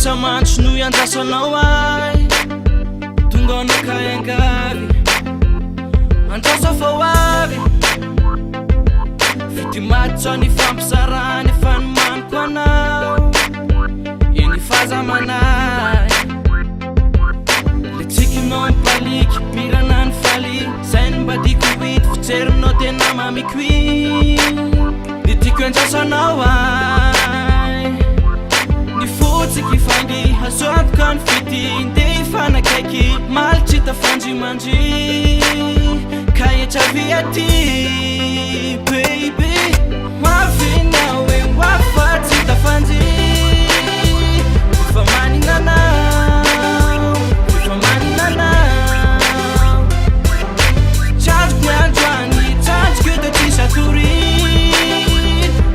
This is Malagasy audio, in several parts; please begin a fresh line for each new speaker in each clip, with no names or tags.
Samantro no Andraso anao ay tonga anao kaingavy Andraso fa hoavy Vity maty tsao ny fampisarany efa nomaniko anao Eny fahazamanay Le tsikinao mipaliky pirana ny faly Zay ny mbadiko hity fijerinao tena mamikoy Ny tiako Andraso anao ay Ny fotsiky fangy azo antoka ny fity Nde ifanakaiky malitry tafandrimandry Ka etravi aty baby Maviny aho hoe hoafatsy tafandry Efa manina anao Efa manina anao Tsanjoko ny androany Tsanjoko eto tsisa tory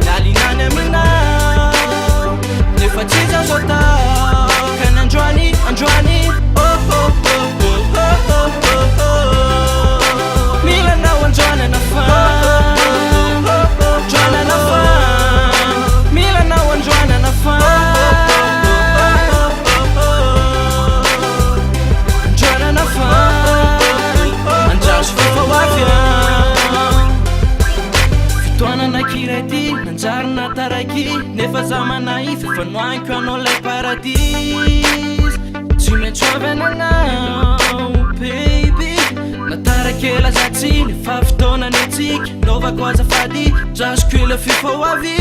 Lalinany aminao Nefa tsy zaho zao tao Ka ny androany Oh oh oh oh oh oh oh oh Mila anao androany anafany Androany anafany Mila anao androany anafany Androany anafany Andraso fa hoavy Fitoanana kiraiky Nanjarina taraiky Nefa za manahify Fa noagniko anao lay paradis Tsy maintsy hoavy ananao baby Natarakela zatsy Nefa fotoana ny atsiky Naovako azafady Drasoko ila fifahoavy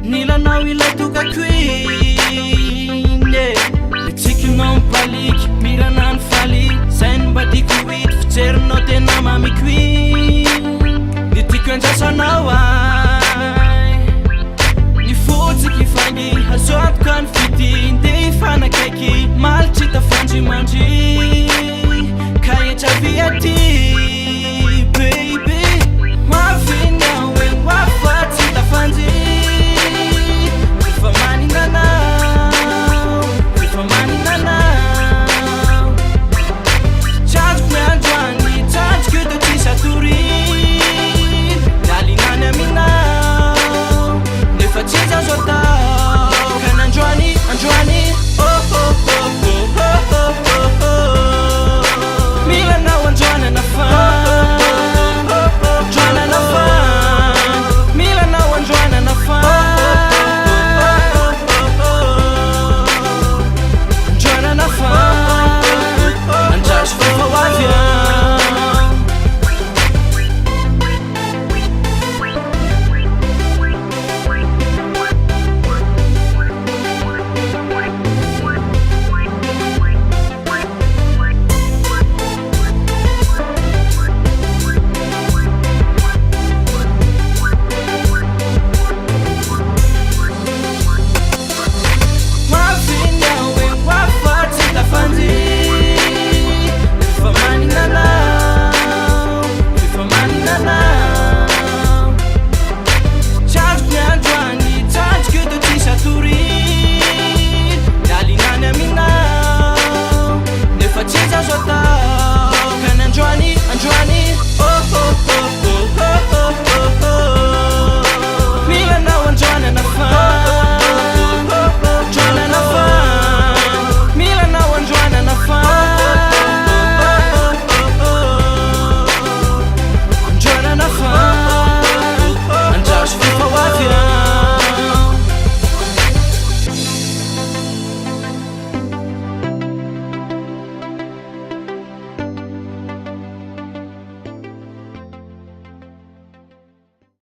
Nilanao ila tokako iny Le tsikinao mipaliky Pirana ny faly Zay ny mbadiko hity Fijerinao tena mamikoy Ny tiako Andraso anao ay Ny fotsiky fangy azo antoka ny fity Nde ifanakaiky malitry tafandrimandry Ka etravi aty baby Maviny aho hoe hoafatsy tafandry Efa manina anao Efa manina anao Tsanjoko ny androany Tsanjoko eto tsisa tory Lalinany aminao Nefa tsy zaho zao tao Ka ny androany Oh oh oh oh oh oh oh oh Mila anao androany anafany Androany anafany Mila anao androany anafany Androany anafany Andraso fa hoavy Androany, oh